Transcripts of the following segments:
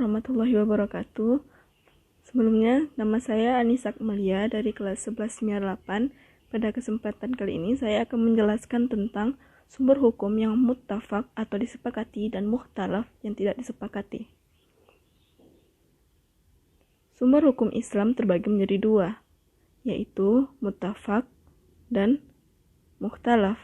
warahmatullahi wabarakatuh. Sebelumnya, nama saya Anissa Akmalia dari kelas 1198. Pada kesempatan kali ini, saya akan menjelaskan tentang sumber hukum yang muttafaq atau disepakati dan mukhtalaf yang tidak disepakati. Sumber hukum Islam terbagi menjadi dua, yaitu muttafaq dan mukhtalaf.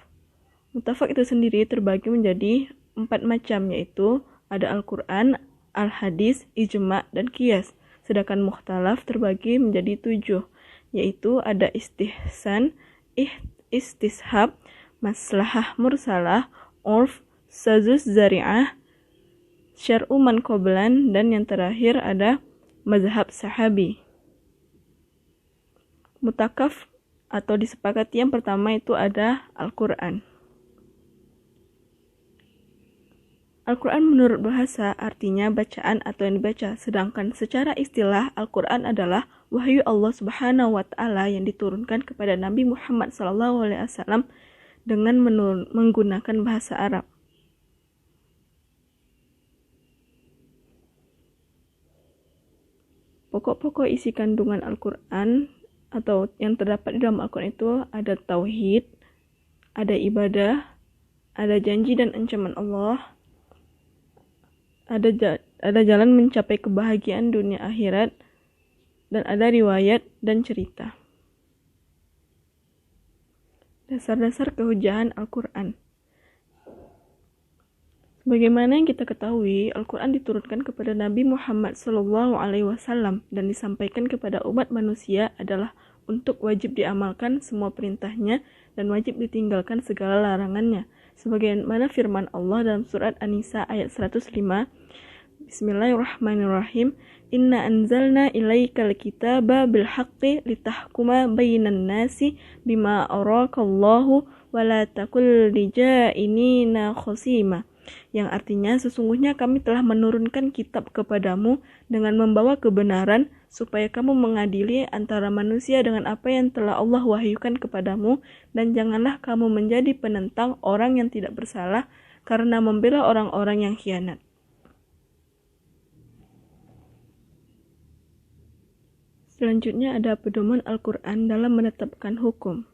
Muttafaq itu sendiri terbagi menjadi 4 macam, yaitu ada Al-Quran, Al-Hadis, Ijma, dan Qiyas. Sedangkan mukhtalaf terbagi menjadi 7, yaitu ada istihsan, istishab, maslahah mursalah, urf, sazuz zari'ah, syar'u man qablan, dan yang terakhir ada mazhab sahabi. Mutakaf atau disepakati yang pertama itu ada Al-Quran. Al-Quran menurut bahasa artinya bacaan atau yang dibaca, sedangkan secara istilah Al-Quran adalah wahyu Allah Subhanahu wa Ta'ala yang diturunkan kepada Nabi Muhammad SAW dengan menggunakan bahasa Arab. Pokok-pokok isi kandungan Al-Quran atau yang terdapat di dalam Al-Quran itu ada tauhid, ada ibadah, ada janji dan ancaman Allah, ada jalan mencapai kebahagiaan dunia akhirat, dan ada riwayat dan cerita. Dasar-dasar kehujahan Al-Quran. Sebagaimana yang kita ketahui, Al-Quran diturunkan kepada Nabi Muhammad SAW dan disampaikan kepada umat manusia adalah untuk wajib diamalkan semua perintahnya dan wajib ditinggalkan segala larangannya. Sebagaimana firman Allah dalam surat An-Nisa ayat 105, Bismillahirrahmanirrahim, Inna anzalna ilaikal kitaba bil haqqi litahkuma bainan nasi bima arakallahu wa la takul lijainina khosima. Yang artinya, sesungguhnya kami telah menurunkan kitab kepadamu dengan membawa kebenaran, supaya kamu mengadili antara manusia dengan apa yang telah Allah wahyukan kepadamu, dan janganlah kamu menjadi penentang orang yang tidak bersalah karena membela orang-orang yang khianat. Selanjutnya ada pedoman Al-Quran dalam menetapkan hukum,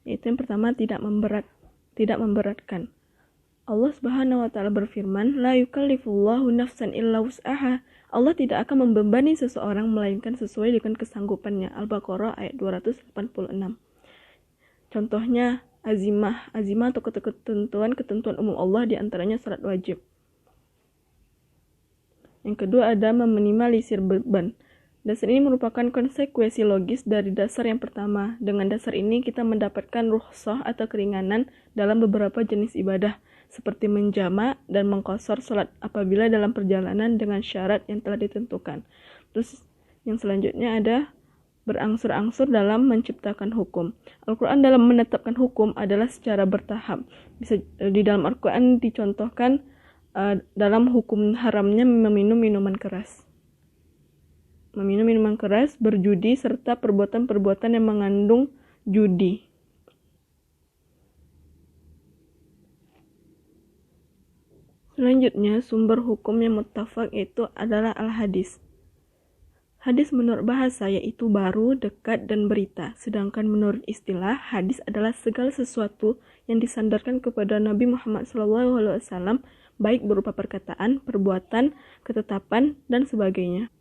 yaitu yang pertama tidak memberatkan. Allah Subhanahu wa Ta'ala berfirman, La yukallifullahu nafsan illa wus'aha. Allah tidak akan membebani seseorang melainkan sesuai dengan kesanggupannya. Al-Baqarah ayat 286. Contohnya azimah atau ketentuan umum Allah, diantaranya salat wajib. Yang kedua ada meminimalisir beban. Dasar ini merupakan konsekuensi logis dari dasar yang pertama. Dengan dasar ini kita mendapatkan rukhsah atau keringanan dalam beberapa jenis ibadah, seperti menjama dan mengqashar salat apabila dalam perjalanan dengan syarat yang telah ditentukan. Terus yang selanjutnya ada berangsur-angsur dalam menciptakan hukum. Al-Quran dalam menetapkan hukum adalah secara bertahap. Bisa di dalam Al-Quran dicontohkan dalam hukum haramnya meminum minuman keras, berjudi, serta perbuatan-perbuatan yang mengandung judi. Selanjutnya, sumber hukum yang muttafaq itu adalah Al-Hadis. Hadis menurut bahasa yaitu baru, dekat, dan berita. Sedangkan menurut istilah, hadis adalah segala sesuatu yang disandarkan kepada Nabi Muhammad SAW, baik berupa perkataan, perbuatan, ketetapan, dan sebagainya.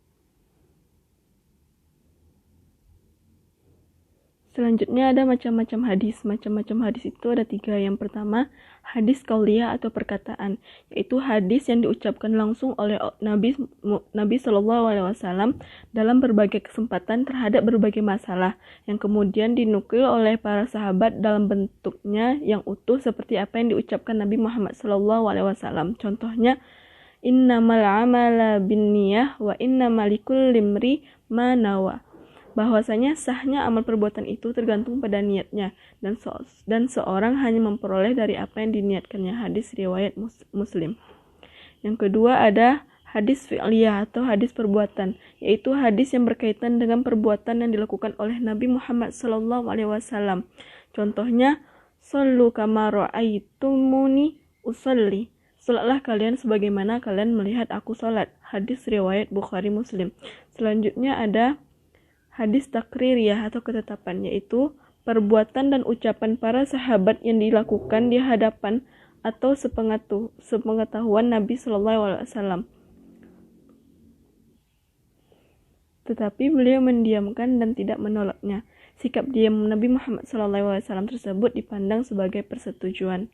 Selanjutnya ada macam-macam hadis. Macam-macam hadis itu ada 3. Yang pertama, hadis qauliyah atau perkataan, yaitu hadis yang diucapkan langsung oleh Nabi SAW dalam berbagai kesempatan terhadap berbagai masalah, yang kemudian dinukil oleh para sahabat dalam bentuknya yang utuh seperti apa yang diucapkan Nabi Muhammad SAW. Contohnya, innamal amala binniyah wa innamal likulli imri ma nawa. Bahwasanya sahnya amal perbuatan itu tergantung pada niatnya, dan seorang hanya memperoleh dari apa yang diniatkannya. Hadis riwayat Muslim. Yang kedua ada hadis fi'liyah atau hadis perbuatan, yaitu hadis yang berkaitan dengan perbuatan yang dilakukan oleh Nabi Muhammad SAW. Contohnya, Sallu kama ra'aitumuni usalli. Salatlah kalian sebagaimana kalian melihat aku salat. Hadis riwayat Bukhari Muslim. Selanjutnya ada hadis takririyah atau ketetapan, yaitu perbuatan dan ucapan para sahabat yang dilakukan di hadapan atau sepengetahuan Nabi Shallallahu Alaihi Wasallam. Tetapi beliau mendiamkan dan tidak menolaknya. Sikap diam Nabi Muhammad SAW tersebut dipandang sebagai persetujuan.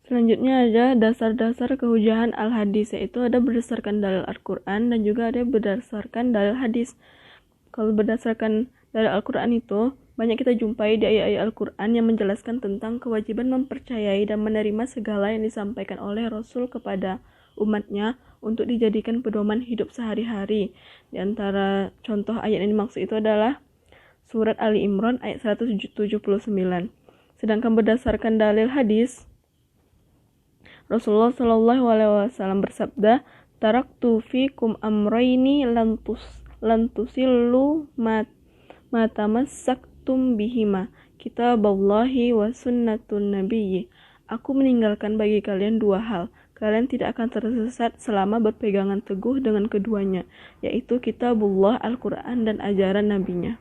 Selanjutnya ada dasar-dasar kehujahan al-hadis, yaitu ada berdasarkan dalil Al-Quran dan juga ada berdasarkan dalil hadis. Kalau berdasarkan dalil Al-Quran itu, banyak kita jumpai di ayat-ayat Al-Quran yang menjelaskan tentang kewajiban mempercayai dan menerima segala yang disampaikan oleh Rasul kepada umatnya untuk dijadikan pedoman hidup sehari-hari. Di antara contoh ayat yang dimaksud itu adalah surat Ali Imran ayat 179. Sedangkan berdasarkan dalil hadis, Rasulullah SAW bersabda, "Taraktu fikum amrayni lantusillu matamasaktum bihima, kitaballahi wa sunnatun nabiyyi." Aku meninggalkan bagi kalian dua hal. Kalian tidak akan tersesat selama berpegangan teguh dengan keduanya, yaitu kitabullah, Al-Quran, dan ajaran nabinya.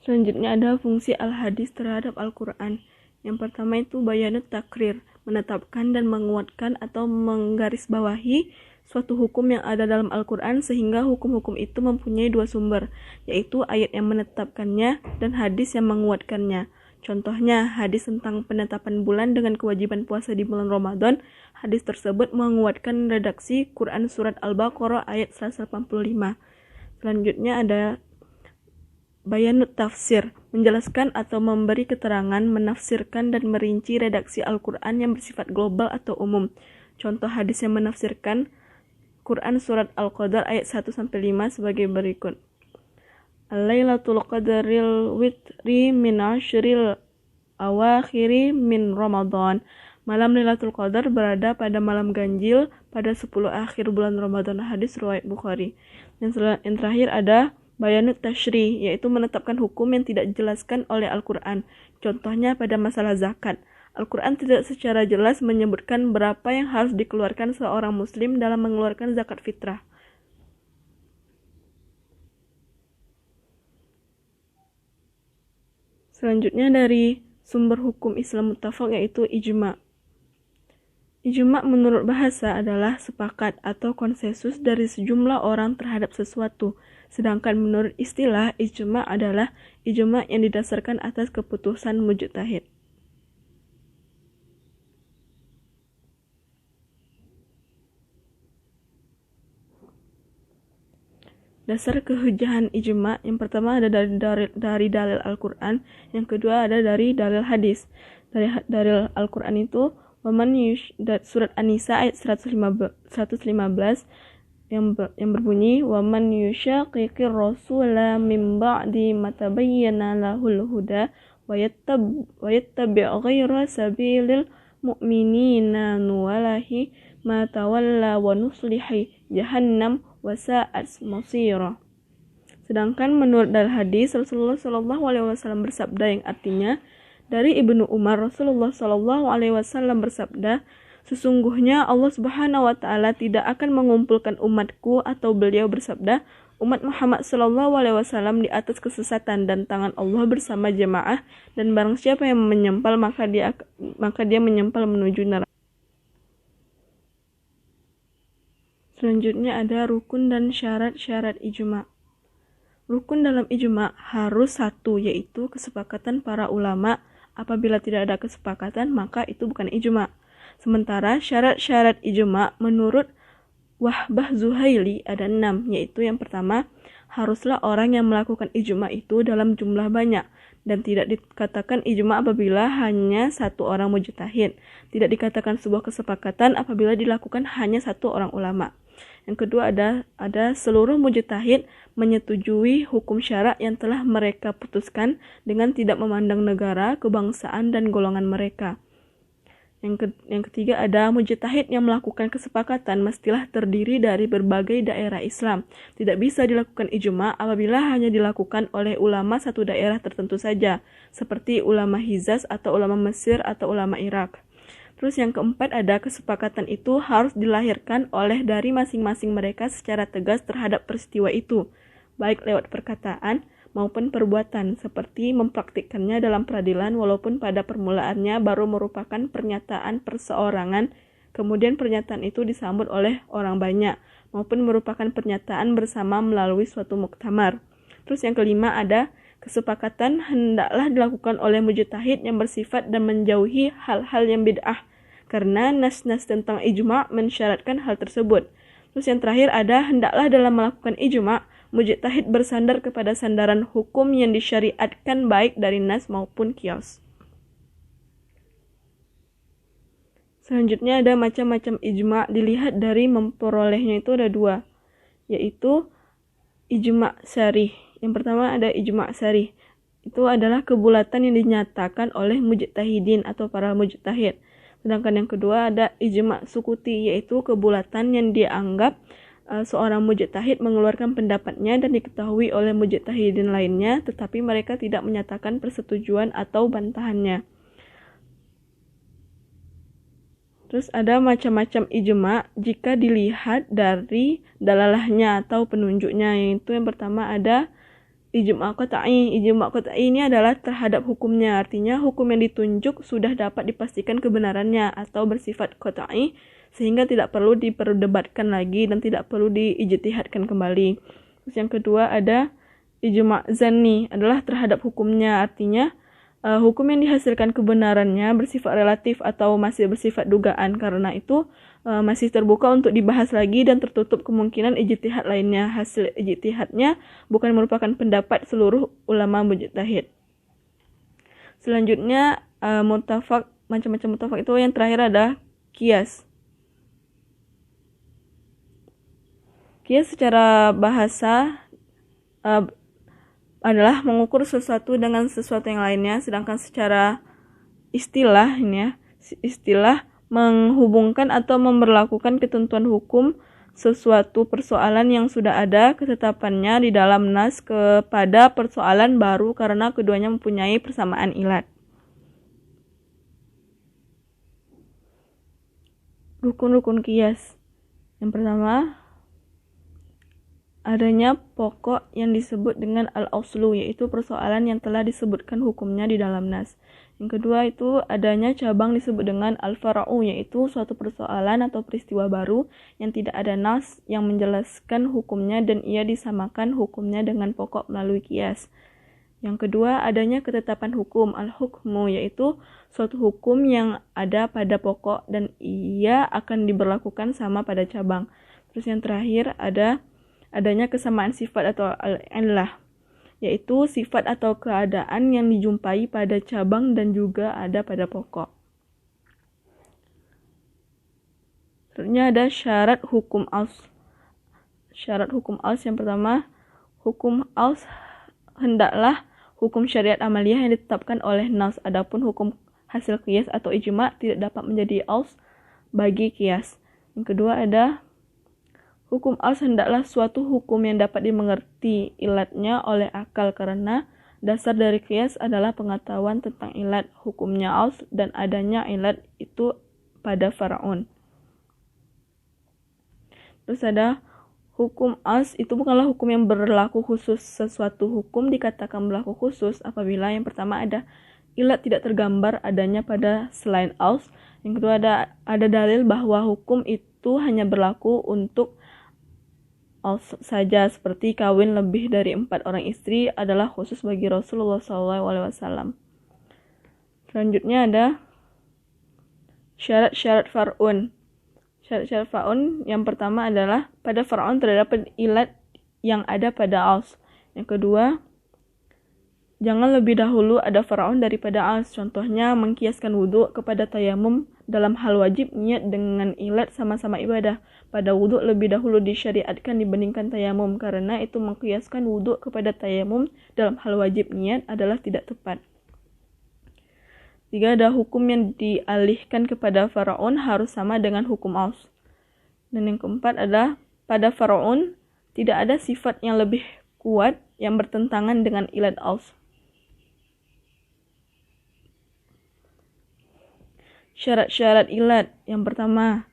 Selanjutnya ada fungsi al-hadis terhadap Al-Quran. Yang pertama itu bayanut takrir, menetapkan dan menguatkan atau menggarisbawahi suatu hukum yang ada dalam Al-Quran sehingga hukum-hukum itu mempunyai dua sumber, yaitu ayat yang menetapkannya dan hadis yang menguatkannya. Contohnya, hadis tentang penetapan bulan dengan kewajiban puasa di bulan Ramadan. Hadis tersebut menguatkan redaksi Quran Surat Al-Baqarah ayat 185. Selanjutnya ada bayanut tafsir, menjelaskan atau memberi keterangan, menafsirkan dan merinci redaksi Al-Quran yang bersifat global atau umum. Contoh hadis yang menafsirkan Quran Surat Al-Qadar ayat 1-5 sebagai berikut. Al-Lailatul Qadaril Witri min Ashril Awakhiri min Ramadan. Malam Lailatul Qadar berada pada malam ganjil pada 10 akhir bulan Ramadan. Hadis riwayat Bukhari. Yang terakhir ada bayanut tashri, yaitu menetapkan hukum yang tidak dijelaskan oleh Al-Quran. Contohnya pada masalah zakat. Al-Quran tidak secara jelas menyebutkan berapa yang harus dikeluarkan seorang muslim dalam mengeluarkan zakat fitrah. Selanjutnya dari sumber hukum Islam muttafaq, yaitu ijma'. Ijma' menurut bahasa adalah sepakat atau konsensus dari sejumlah orang terhadap sesuatu. Sedangkan menurut istilah, ijma' adalah ijma' yang didasarkan atas keputusan mujtahid. Dasar kehujahan ijma' yang pertama ada dari dalil Al-Quran, yang kedua ada dari dalil hadis. Dari dalil Al-Quran itu surat An-Nisa ayat 115 yang berbunyi, "Waman yushaqiqir rasula min ba'di ma tabayyana lahul huda wa yattabi' ghayra sabilil mu'minina nuwalahi ma tawalla wa nuslihi jahannam wa sa'at masira." Sedangkan menurut dalil hadis, Rasulullah SAW bersabda yang artinya, dari Ibnu Umar, Rasulullah SAW bersabda, "Sesungguhnya Allah Subhanahu wa Ta'ala tidak akan mengumpulkan umatku," atau beliau bersabda, "umat Muhammad SAW di atas kesesatan, dan tangan Allah bersama jemaah, dan barang siapa yang menyempal maka dia menyempal menuju neraka." Selanjutnya ada rukun dan syarat-syarat ijma'. Rukun dalam ijma' harus satu, yaitu kesepakatan para ulama. Apabila tidak ada kesepakatan, maka itu bukan ijma'. Sementara syarat-syarat ijma' menurut Wahbah Zuhaili ada 6, yaitu yang pertama, haruslah orang yang melakukan ijma' itu dalam jumlah banyak, dan tidak dikatakan ijma' apabila hanya satu orang mujtahid. Tidak dikatakan sebuah kesepakatan apabila dilakukan hanya satu orang ulama. Yang kedua ada seluruh mujtahid menyetujui hukum syara' yang telah mereka putuskan dengan tidak memandang negara, kebangsaan, dan golongan mereka. Yang ketiga ada mujtahid yang melakukan kesepakatan mestilah terdiri dari berbagai daerah Islam. Tidak bisa dilakukan ijma' apabila hanya dilakukan oleh ulama satu daerah tertentu saja, seperti ulama Hijaz atau ulama Mesir atau ulama Irak. Terus yang keempat ada kesepakatan itu harus dilahirkan oleh dari masing-masing mereka secara tegas terhadap peristiwa itu, baik lewat perkataan maupun perbuatan, seperti mempraktikkannya dalam peradilan walaupun pada permulaannya baru merupakan pernyataan perseorangan, kemudian pernyataan itu disambut oleh orang banyak, maupun merupakan pernyataan bersama melalui suatu muktamar. Terus yang kelima ada kesepakatan hendaklah dilakukan oleh mujtahid yang bersifat dan menjauhi hal-hal yang bid'ah, karena nas-nas tentang ijma' mensyaratkan hal tersebut. Terus yang terakhir ada hendaklah dalam melakukan ijma' mujtahid bersandar kepada sandaran hukum yang disyariatkan baik dari nas maupun qiyas. Selanjutnya ada macam-macam ijma', dilihat dari memperolehnya itu ada dua, yaitu ijma' syarih. Yang pertama ada ijma' syarih. Itu adalah kebulatan yang dinyatakan oleh mujtahidin atau para mujtahid. Sedangkan yang kedua ada ijma' sukuti, yaitu kebulatan yang dianggap seorang mujtahid mengeluarkan pendapatnya dan diketahui oleh mujtahidin lainnya, tetapi mereka tidak menyatakan persetujuan atau bantahannya. Terus ada macam-macam ijma' jika dilihat dari dalalahnya atau penunjuknya, yaitu yang pertama ada ijma' qat'i. Ijma' qat'i ini adalah terhadap hukumnya, artinya hukum yang ditunjuk sudah dapat dipastikan kebenarannya atau bersifat qat'i sehingga tidak perlu diperdebatkan lagi dan tidak perlu diijtihadkan kembali. Terus yang kedua ada ijma' zanni, adalah terhadap hukumnya, artinya hukum yang dihasilkan kebenarannya bersifat relatif atau masih bersifat dugaan, karena itu masih terbuka untuk dibahas lagi dan tertutup kemungkinan ijtihad lainnya. Hasil ijtihadnya bukan merupakan pendapat seluruh ulama mujtahid. Selanjutnya muttafaq, macam-macam muttafaq itu yang terakhir ada qiyas. Qiyas secara bahasa adalah mengukur sesuatu dengan sesuatu yang lainnya, sedangkan secara istilah ini ya, istilah menghubungkan atau memberlakukan ketentuan hukum sesuatu persoalan yang sudah ada ketetapannya di dalam nas kepada persoalan baru karena keduanya mempunyai persamaan ilat. Rukun-rukun qiyas. Yang pertama, adanya pokok yang disebut dengan al-aslu, yaitu persoalan yang telah disebutkan hukumnya di dalam nas. Yang kedua itu adanya cabang disebut dengan al-fara'u, yaitu suatu persoalan atau peristiwa baru yang tidak ada nas yang menjelaskan hukumnya dan ia disamakan hukumnya dengan pokok melalui qiyas. Yang kedua adanya ketetapan hukum, al-hukmu, yaitu suatu hukum yang ada pada pokok dan ia akan diberlakukan sama pada cabang. Terus yang terakhir adanya kesamaan sifat atau al-illah, yaitu sifat atau keadaan yang dijumpai pada cabang dan juga ada pada pokok. Selanjutnya ada syarat hukum aus. Syarat hukum aus yang pertama, hukum aus hendaklah hukum syariat amaliyah yang ditetapkan oleh nas. Adapun hukum hasil qiyas atau ijma' tidak dapat menjadi aus bagi qiyas. Yang kedua ada hukum aus hendaklah suatu hukum yang dapat dimengerti ilatnya oleh akal, karena dasar dari qiyas adalah pengetahuan tentang ilat. Hukumnya aus dan adanya ilat itu pada faraun. Terus ada hukum aus itu bukanlah hukum yang berlaku khusus. Sesuatu hukum dikatakan berlaku khusus apabila yang pertama ada ilat tidak tergambar adanya pada selain aus. Yang kedua ada dalil bahwa hukum itu hanya berlaku untuk saja, seperti kawin lebih dari 4 orang istri adalah khusus bagi Rasulullah SAW. Selanjutnya ada syarat-syarat far'un. Syarat-syarat far'un yang pertama adalah pada far'un terdapat ilat yang ada pada aus. Yang kedua, jangan lebih dahulu ada far'un daripada aus. Contohnya mengkiaskan wudhu kepada tayamum. Dalam hal wajib, niat dengan ilat sama-sama ibadah. Pada wudhu lebih dahulu disyariatkan dibandingkan tayamum, karena itu mengkiaskan wudhu kepada tayamum dalam hal wajib niat adalah tidak tepat. 3. Ada hukum yang dialihkan kepada Faraun harus sama dengan hukum Aus. Dan yang keempat adalah pada Faraun tidak ada sifat yang lebih kuat yang bertentangan dengan ilat Aus. Syarat-syarat ilat. Yang pertama,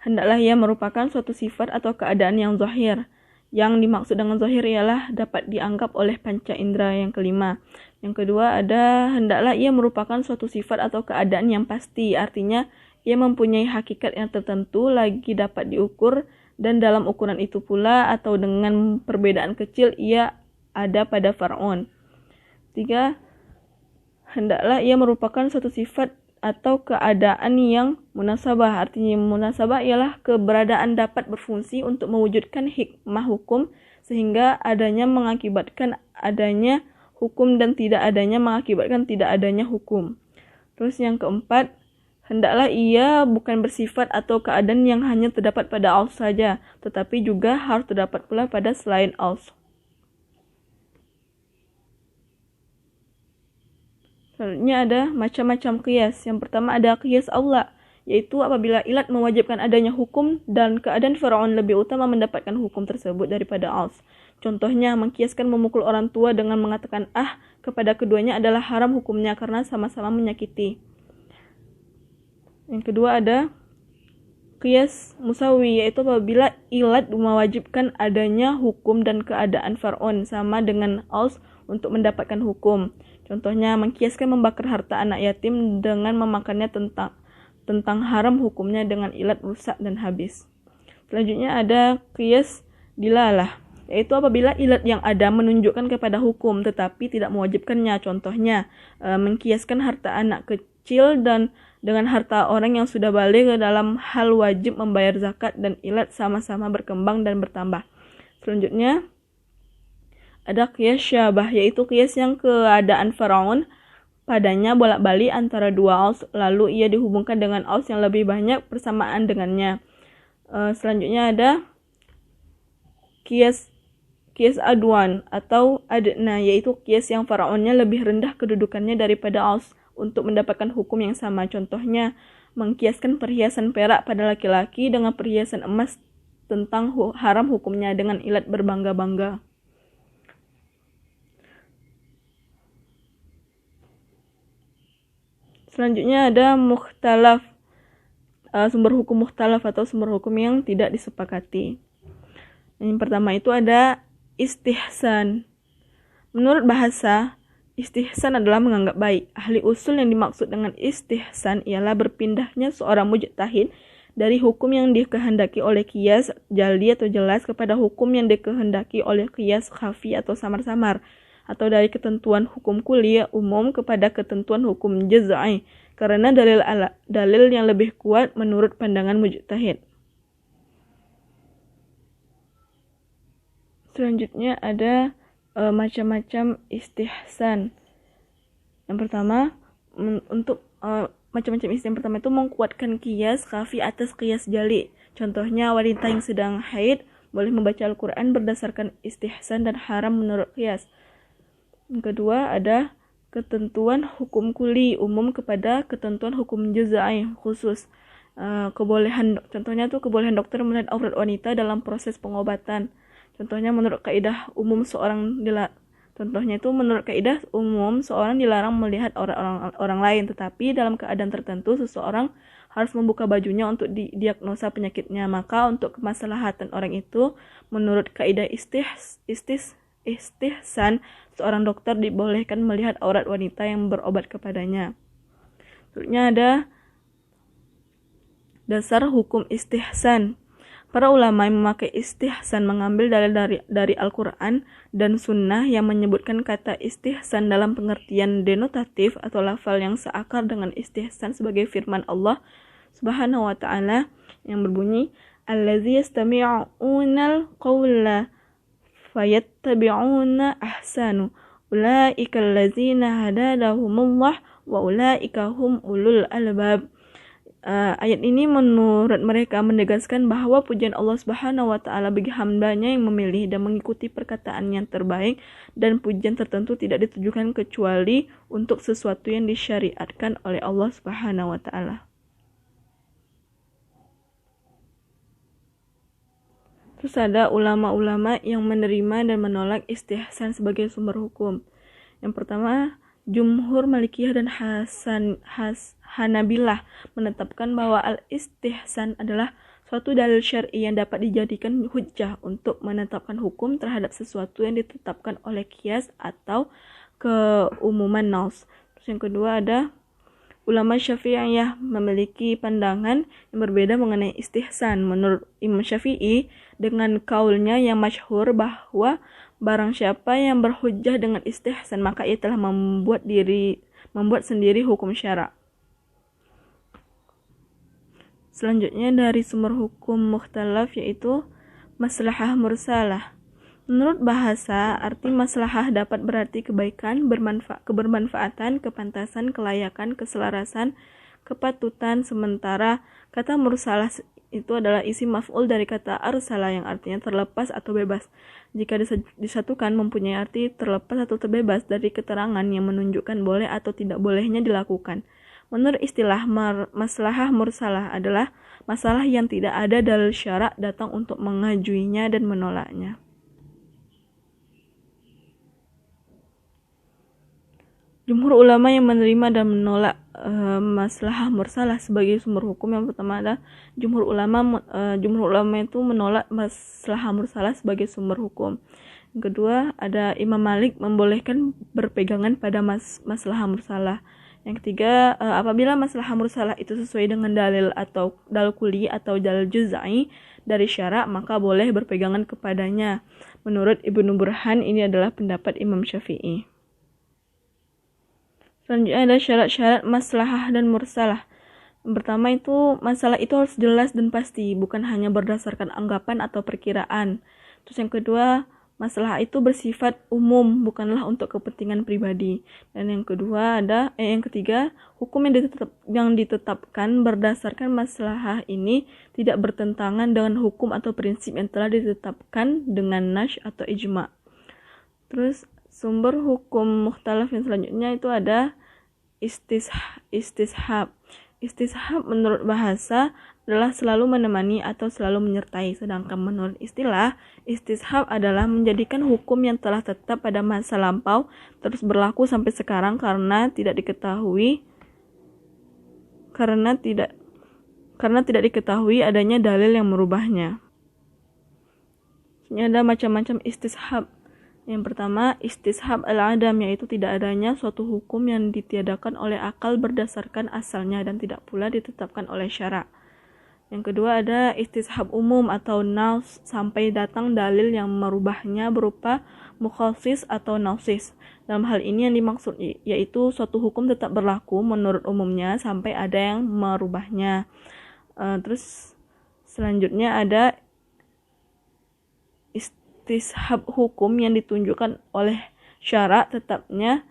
hendaklah ia merupakan suatu sifat atau keadaan yang zahir. Yang dimaksud dengan zahir ialah dapat dianggap oleh panca indera. Yang kelima. Yang kedua ada hendaklah ia merupakan suatu sifat atau keadaan yang pasti. Artinya ia mempunyai hakikat yang tertentu lagi dapat diukur dan dalam ukuran itu pula atau dengan perbedaan kecil ia ada pada Faraun. 3. Hendaklah ia merupakan suatu sifat atau keadaan yang munasabah. Artinya munasabah ialah keberadaan dapat berfungsi untuk mewujudkan hikmah hukum sehingga adanya mengakibatkan adanya hukum dan tidak adanya mengakibatkan tidak adanya hukum. Terus yang keempat, hendaklah ia bukan bersifat atau keadaan yang hanya terdapat pada Aus saja, tetapi juga harus terdapat pula pada selain Aus. Selanjutnya ada macam-macam qiyas. Yang pertama ada qiyas aula, yaitu apabila ilat mewajibkan adanya hukum dan keadaan Firaun lebih utama mendapatkan hukum tersebut daripada Aus. Contohnya mengkiaskan memukul orang tua dengan mengatakan kepada keduanya adalah haram hukumnya karena sama-sama menyakiti. Yang kedua ada qiyas musawi, yaitu apabila ilat mewajibkan adanya hukum dan keadaan Firaun sama dengan Aus untuk mendapatkan hukum. Contohnya mengkiaskan membakar harta anak yatim dengan memakannya tentang haram hukumnya dengan ilat rusak dan habis. Selanjutnya ada qiyas dilalah, yaitu apabila ilat yang ada menunjukkan kepada hukum tetapi tidak mewajibkannya. Contohnya mengkiaskan harta anak kecil dan dengan harta orang yang sudah balik dalam hal wajib membayar zakat dan ilat sama-sama berkembang dan bertambah. Selanjutnya ada qiyas syabah, yaitu qiyas yang keadaan Firaun padanya bolak-balik antara dua Aus, lalu ia dihubungkan dengan Aus yang lebih banyak persamaan dengannya. Selanjutnya ada qiyas adwan atau adna, yaitu qiyas yang Firaunnya lebih rendah kedudukannya daripada Aus untuk mendapatkan hukum yang sama. Contohnya mengkiaskan perhiasan perak pada laki-laki dengan perhiasan emas tentang haram hukumnya dengan ilat berbangga-bangga. Selanjutnya ada mukhtalaf, sumber hukum mukhtalaf atau sumber hukum yang tidak disepakati. Yang pertama itu ada istihsan. Menurut bahasa, istihsan adalah menganggap baik. Ahli usul yang dimaksud dengan istihsan ialah berpindahnya seorang mujtahid dari hukum yang dikehendaki oleh qiyas jalli atau jelas kepada hukum yang dikehendaki oleh qiyas khafi atau samar-samar, atau dari ketentuan hukum kuliah umum kepada ketentuan hukum jaz'i karena dalil yang lebih kuat menurut pandangan mujtahid. Selanjutnya ada macam-macam istihsan. Yang pertama untuk macam-macam istihsan pertama itu menguatkan qiyas khafi atas qiyas jalli. Contohnya wanita yang sedang haid boleh membaca Al-Quran berdasarkan istihsan dan haram menurut qiyas. Yang kedua ada ketentuan hukum kuli umum kepada ketentuan hukum juz'i khusus. Contohnya kebolehan dokter melihat aurat wanita dalam proses pengobatan. Contohnya menurut kaidah umum seorang dilarang melihat aurat orang lain, tetapi dalam keadaan tertentu seseorang harus membuka bajunya untuk didiagnosa penyakitnya. Maka untuk kemaslahatan orang itu menurut kaidah istihsan seorang dokter dibolehkan melihat aurat wanita yang berobat kepadanya. Selanjutnya ada dasar hukum istihsan. Para ulama yang memakai istihsan mengambil dalil dari Al-Quran dan Sunnah yang menyebutkan kata istihsan dalam pengertian denotatif atau lafal yang seakar dengan istihsan sebagai firman Allah Subhanahu wa Ta'ala yang berbunyi allazi yastami'unal qawla fayattabi'una ahsanu ulaika allazina hadahumullah wa ulaika hum ulul albab. Ayat ini menurut mereka menegaskan bahwa pujian Allah Subhanahu wa taala bagi hambanya yang memilih dan mengikuti perkataan yang terbaik, dan pujian tertentu tidak ditujukan kecuali untuk sesuatu yang disyariatkan oleh Allah Subhanahu wa taala. Terus ada ulama-ulama yang menerima dan menolak istihsan sebagai sumber hukum. Yang pertama, Jumhur Malikiyah dan Hanabilah menetapkan bahwa al-istihsan adalah suatu dalil syar'i yang dapat dijadikan hujjah untuk menetapkan hukum terhadap sesuatu yang ditetapkan oleh qiyas atau keumuman naus. Terus yang kedua ada ulama Syafi'iyah memiliki pandangan yang berbeda mengenai istihsan. Menurut Imam Syafi'i, dengan kaulnya yang masyhur bahwa barang siapa yang berhujjah dengan istihsan, maka ia telah membuat sendiri hukum syara. Selanjutnya dari sumber hukum mukhtalaf yaitu maslahah mursalah. Menurut bahasa, arti maslahah dapat berarti kebaikan, kebermanfaatan, kepantasan, kelayakan, keselarasan, kepatutan, sementara kata mursalah itu adalah isim maf'ul dari kata arsala yang artinya terlepas atau bebas. Jika disatukan mempunyai arti terlepas atau terbebas dari keterangan yang menunjukkan boleh atau tidak bolehnya dilakukan. Menurut istilah maslahah mursalah adalah masalah yang tidak ada dalil syara' datang untuk mengajuinya dan menolaknya. Jumhur ulama yang menerima dan menolak maslahah mursalah sebagai sumber hukum, yang pertama adalah jumhur ulama itu menolak maslahah mursalah sebagai sumber hukum. Yang kedua ada Imam Malik membolehkan berpegangan pada maslahah mursalah. Yang ketiga, apabila maslahah mursalah itu sesuai dengan dalil atau dalil kulli atau dalil juz'i dari syara', maka boleh berpegangan kepadanya. Menurut Ibnu Burhan, ini adalah pendapat Imam Syafi'i. Selanjutnya ada syarat-syarat maslahah dan mursalah. Yang pertama itu, masalah itu harus jelas dan pasti, bukan hanya berdasarkan anggapan atau perkiraan. Terus yang kedua, masalah itu bersifat umum, bukanlah untuk kepentingan pribadi. Dan yang ketiga, hukum yang ditetapkan berdasarkan maslahah ini tidak bertentangan dengan hukum atau prinsip yang telah ditetapkan dengan nas atau ijma'. Terus sumber hukum mukhtalaf yang selanjutnya itu ada istishab. Istishab menurut bahasa adalah selalu menemani atau selalu menyertai, sedangkan menurut istilah, istishab adalah menjadikan hukum yang telah tetap pada masa lampau terus berlaku sampai sekarang karena tidak diketahui adanya dalil yang merubahnya. Ini ada macam-macam istishab. Yang pertama, istishab al-adam, yaitu tidak adanya suatu hukum yang ditiadakan oleh akal berdasarkan asalnya dan tidak pula ditetapkan oleh syara'. Yang kedua ada istishab umum atau naus sampai datang dalil yang merubahnya berupa mukhasis atau nausis. Dalam hal ini yang dimaksud yaitu suatu hukum tetap berlaku menurut umumnya sampai ada yang merubahnya. Terus selanjutnya ada istishab hukum yang ditunjukkan oleh syara' tetapnya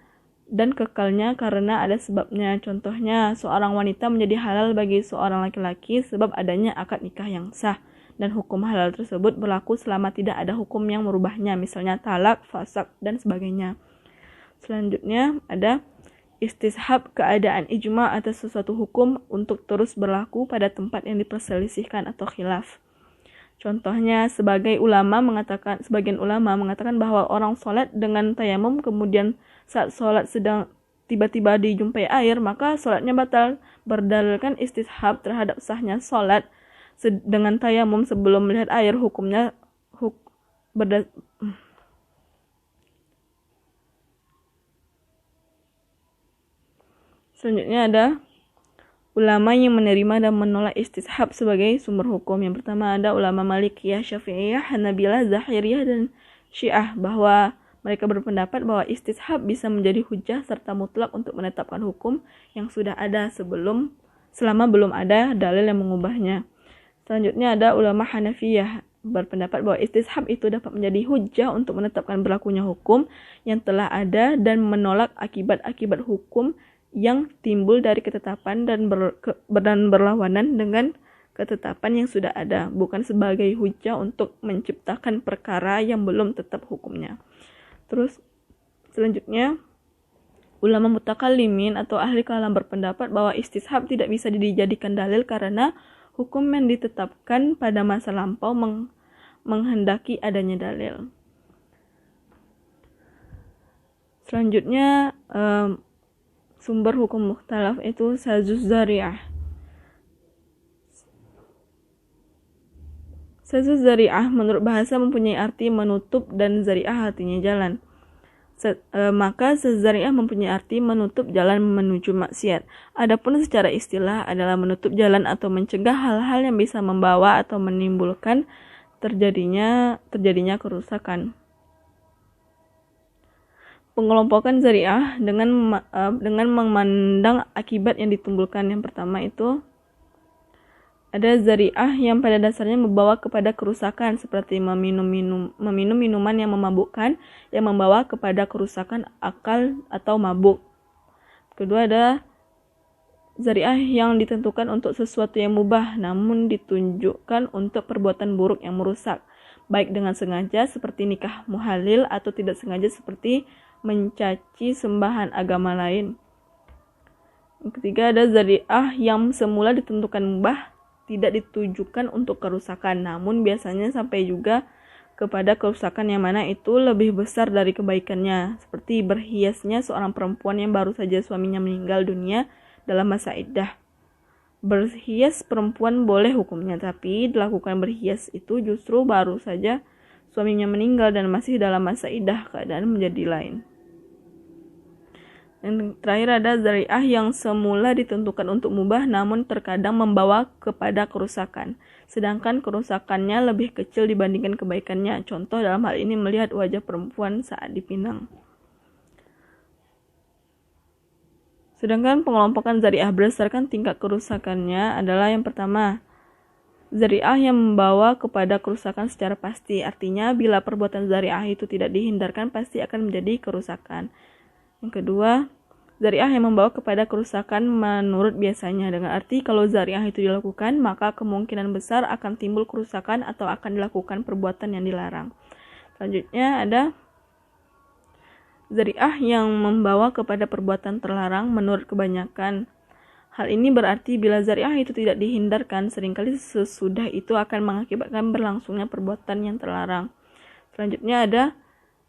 dan kekalnya karena ada sebabnya. Contohnya, seorang wanita menjadi halal bagi seorang laki-laki sebab adanya akad nikah yang sah, dan hukum halal tersebut berlaku selama tidak ada hukum yang merubahnya, misalnya talak, fasaq, dan sebagainya. Selanjutnya ada istishab keadaan ijma' atas sesuatu hukum untuk terus berlaku pada tempat yang diperselisihkan atau khilaf. Contohnya, sebagian ulama mengatakan bahwa orang sholat dengan tayamum, kemudian saat sholat sedang tiba-tiba dijumpai air, maka sholatnya batal, berdalilkan istishab terhadap sahnya sholat dengan tayamum sebelum melihat air. Selanjutnya ada ulama yang menerima dan menolak istishab sebagai sumber hukum. Yang pertama ada ulama Malikiyah, Syafi'iyah, Hanabilah, Zahiriyah, dan Syiah, bahwa mereka berpendapat bahwa istishab bisa menjadi hujjah serta mutlak untuk menetapkan hukum yang sudah ada selama belum ada dalil yang mengubahnya. Selanjutnya ada ulama Hanafiyah, berpendapat bahwa istishab itu dapat menjadi hujjah untuk menetapkan berlakunya hukum yang telah ada dan menolak akibat-akibat hukum yang timbul dari ketetapan dan berlawanan dengan ketetapan yang sudah ada, bukan sebagai hujah untuk menciptakan perkara yang belum tetap hukumnya. Terus selanjutnya, ulama mutakallimin atau ahli kalam berpendapat bahwa istishab tidak bisa dijadikan dalil karena hukum yang ditetapkan pada masa lampau menghendaki adanya dalil. Selanjutnya, sumber hukum mukhtalaf itu Shadzuz Dzari'ah. Shadzuz Dzari'ah menurut bahasa mempunyai arti menutup dan zari'ah artinya jalan. Maka Dzari'ah mempunyai arti menutup jalan menuju maksiat. Adapun secara istilah adalah menutup jalan atau mencegah hal-hal yang bisa membawa atau menimbulkan terjadinya kerusakan. Pengelompokan Dzari'ah dengan memandang akibat yang ditimbulkan. Yang pertama itu ada Dzari'ah yang pada dasarnya membawa kepada kerusakan, seperti meminum minuman yang memabukkan yang membawa kepada kerusakan akal atau mabuk. Kedua ada Dzari'ah yang ditentukan untuk sesuatu yang mubah namun ditunjukkan untuk perbuatan buruk yang merusak, baik dengan sengaja seperti nikah muhalil atau tidak sengaja seperti mencaci sembahan agama lain. Yang ketiga ada Dzari'ah yang semula ditentukan mubah, tidak ditujukan untuk kerusakan, namun biasanya sampai juga kepada kerusakan yang mana itu lebih besar dari kebaikannya, seperti berhiasnya seorang perempuan yang baru saja suaminya meninggal dunia dalam masa iddah. Berhias perempuan boleh hukumnya, tapi dilakukan berhias itu justru baru saja suaminya meninggal dan masih dalam masa iddah, keadaan menjadi lain. Yang terakhir ada Dzari'ah yang semula ditentukan untuk mubah namun terkadang membawa kepada kerusakan, sedangkan kerusakannya lebih kecil dibandingkan kebaikannya. Contoh dalam hal ini melihat wajah perempuan saat dipinang. Sedangkan pengelompokan Dzari'ah berdasarkan tingkat kerusakannya adalah yang pertama, Dzari'ah yang membawa kepada kerusakan secara pasti, artinya bila perbuatan Dzari'ah itu tidak dihindarkan pasti akan menjadi kerusakan. Yang kedua, Dzari'ah yang membawa kepada kerusakan menurut biasanya, dengan arti kalau Dzari'ah itu dilakukan, maka kemungkinan besar akan timbul kerusakan atau akan dilakukan perbuatan yang dilarang. Selanjutnya ada Dzari'ah yang membawa kepada perbuatan terlarang menurut kebanyakan. Hal ini berarti bila Dzari'ah itu tidak dihindarkan, seringkali sesudah itu akan mengakibatkan berlangsungnya perbuatan yang terlarang. Selanjutnya ada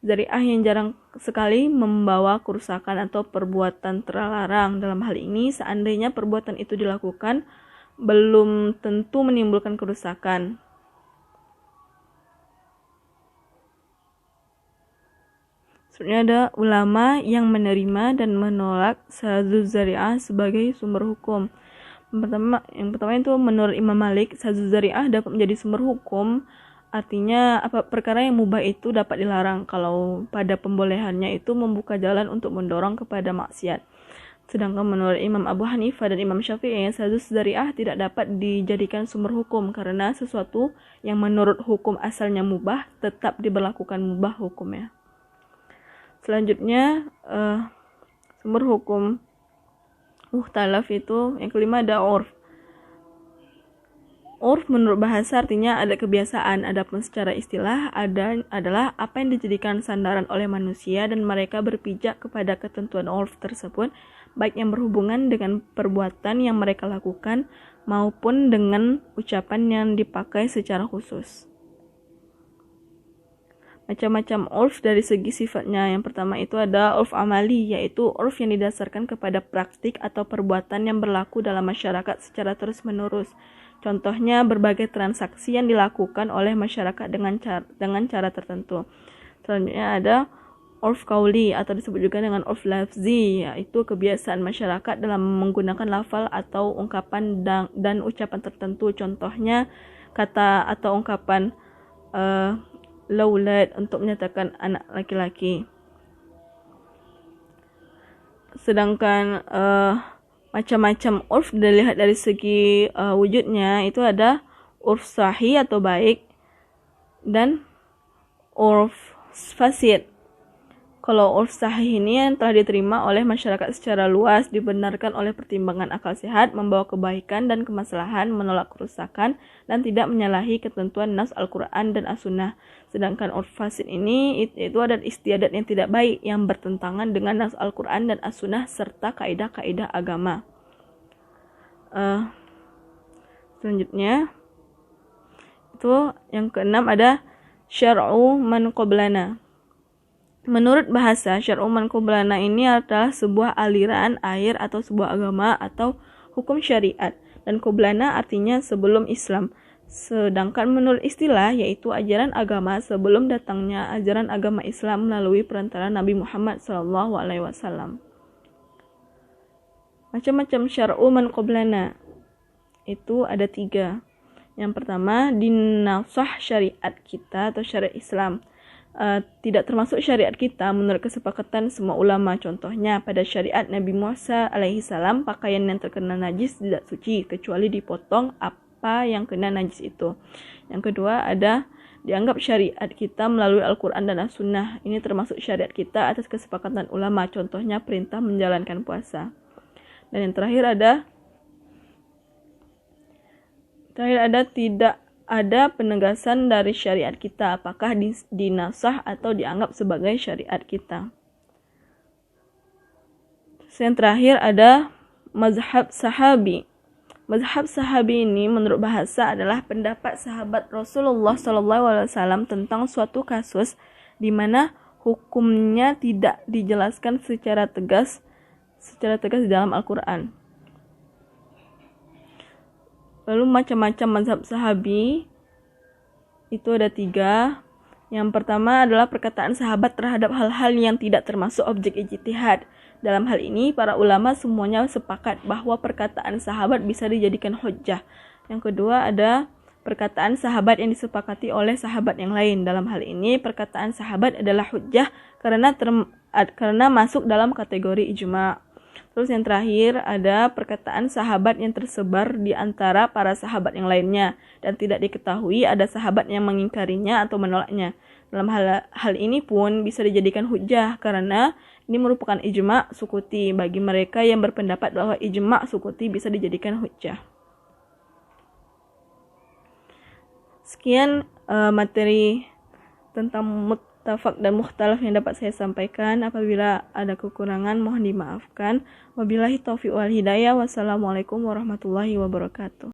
Dzari'ah yang jarang sekali membawa kerusakan atau perbuatan terlarang. Dalam hal ini, seandainya perbuatan itu dilakukan, belum tentu menimbulkan kerusakan. Sebenarnya ada ulama yang menerima dan menolak Shadzuz Dzari'ah sebagai sumber hukum. Yang pertama itu menurut Imam Malik, Shadzuz Dzari'ah dapat menjadi sumber hukum. Artinya perkara yang mubah itu dapat dilarang kalau pada pembolehannya itu membuka jalan untuk mendorong kepada maksiat. Sedangkan menurut Imam Abu Hanifah dan Imam Syafi'i, Shadzuz Dzari'ah tidak dapat dijadikan sumber hukum karena sesuatu yang menurut hukum asalnya mubah tetap diberlakukan mubah hukumnya. Selanjutnya sumber hukum mukhtalaf itu yang kelima ada urf. Urf menurut bahasa artinya ada kebiasaan, adapun secara istilah adalah apa yang dijadikan sandaran oleh manusia dan mereka berpijak kepada ketentuan urf tersebut, baik yang berhubungan dengan perbuatan yang mereka lakukan maupun dengan ucapan yang dipakai secara khusus. Macam-macam urf dari segi sifatnya. Yang pertama itu ada urf amali, yaitu urf yang didasarkan kepada praktik atau perbuatan yang berlaku dalam masyarakat secara terus-menerus. Contohnya berbagai transaksi yang dilakukan oleh masyarakat dengan cara tertentu. Selanjutnya ada urf qauli atau disebut juga dengan urf lafzi, yaitu kebiasaan masyarakat dalam menggunakan lafal atau ungkapan dan ucapan tertentu. Contohnya kata atau ungkapan laulad untuk menyatakan anak laki-laki. Sedangkan macam-macam urf dilihat dari segi wujudnya itu ada urf sahih atau baik dan urf fasid. Kalau urf sahih ini yang telah diterima oleh masyarakat secara luas, dibenarkan oleh pertimbangan akal sehat, membawa kebaikan dan kemaslahan, menolak kerusakan, dan tidak menyalahi ketentuan nas Al-Quran dan As-Sunnah. Sedangkan urf fasid ini itu adalah istiadat yang tidak baik, yang bertentangan dengan nas Al-Quran dan As-Sunnah serta kaidah-kaidah agama. Selanjutnya, itu yang keenam ada syar'u man qablana. Menurut bahasa, syar'u man qablana ini adalah sebuah aliran air atau sebuah agama atau hukum syariat, dan qablana artinya sebelum Islam. Sedangkan menurut istilah yaitu ajaran agama sebelum datangnya ajaran agama Islam melalui perantara Nabi Muhammad SAW. Macam-macam syar'u man qablana itu ada 3. Yang pertama, dinasah syariat kita atau syariat Islam. Tidak termasuk syariat kita menurut kesepakatan semua ulama. Contohnya pada syariat Nabi Musa alaihissalam, pakaian yang terkena najis tidak suci kecuali dipotong apa yang kena najis itu. Yang kedua ada dianggap syariat kita melalui Al-Quran dan As-Sunnah. Ini termasuk syariat kita atas kesepakatan ulama. Contohnya perintah menjalankan puasa. Dan yang terakhir ada tidak ada penegasan dari syariat kita, apakah dinasah atau dianggap sebagai syariat kita. Yang terakhir ada mazhab sahabi. Mazhab sahabi ini menurut bahasa adalah pendapat sahabat Rasulullah SAW tentang suatu kasus di mana hukumnya tidak dijelaskan secara tegas di dalam Al-Quran. Lalu macam-macam mazhab sahabi itu ada 3. Yang pertama adalah perkataan sahabat terhadap hal-hal yang tidak termasuk objek ijtihad. Dalam hal ini para ulama semuanya sepakat bahwa perkataan sahabat bisa dijadikan hujjah. Yang kedua ada perkataan sahabat yang disepakati oleh sahabat yang lain. Dalam hal ini perkataan sahabat adalah hujjah karena masuk dalam kategori ijma'. Terus yang terakhir ada perkataan sahabat yang tersebar di antara para sahabat yang lainnya dan tidak diketahui ada sahabat yang mengingkarinya atau menolaknya. Dalam hal ini pun bisa dijadikan hujjah karena ini merupakan ijma' sukuti bagi mereka yang berpendapat bahwa ijma' sukuti bisa dijadikan hujjah. Sekian materi tentang muttafaq dan mukhtalaf yang dapat saya sampaikan. Apabila ada kekurangan mohon dimaafkan. Wabillahi taufiq wal hidayah. Wassalamualaikum warahmatullahi wabarakatuh.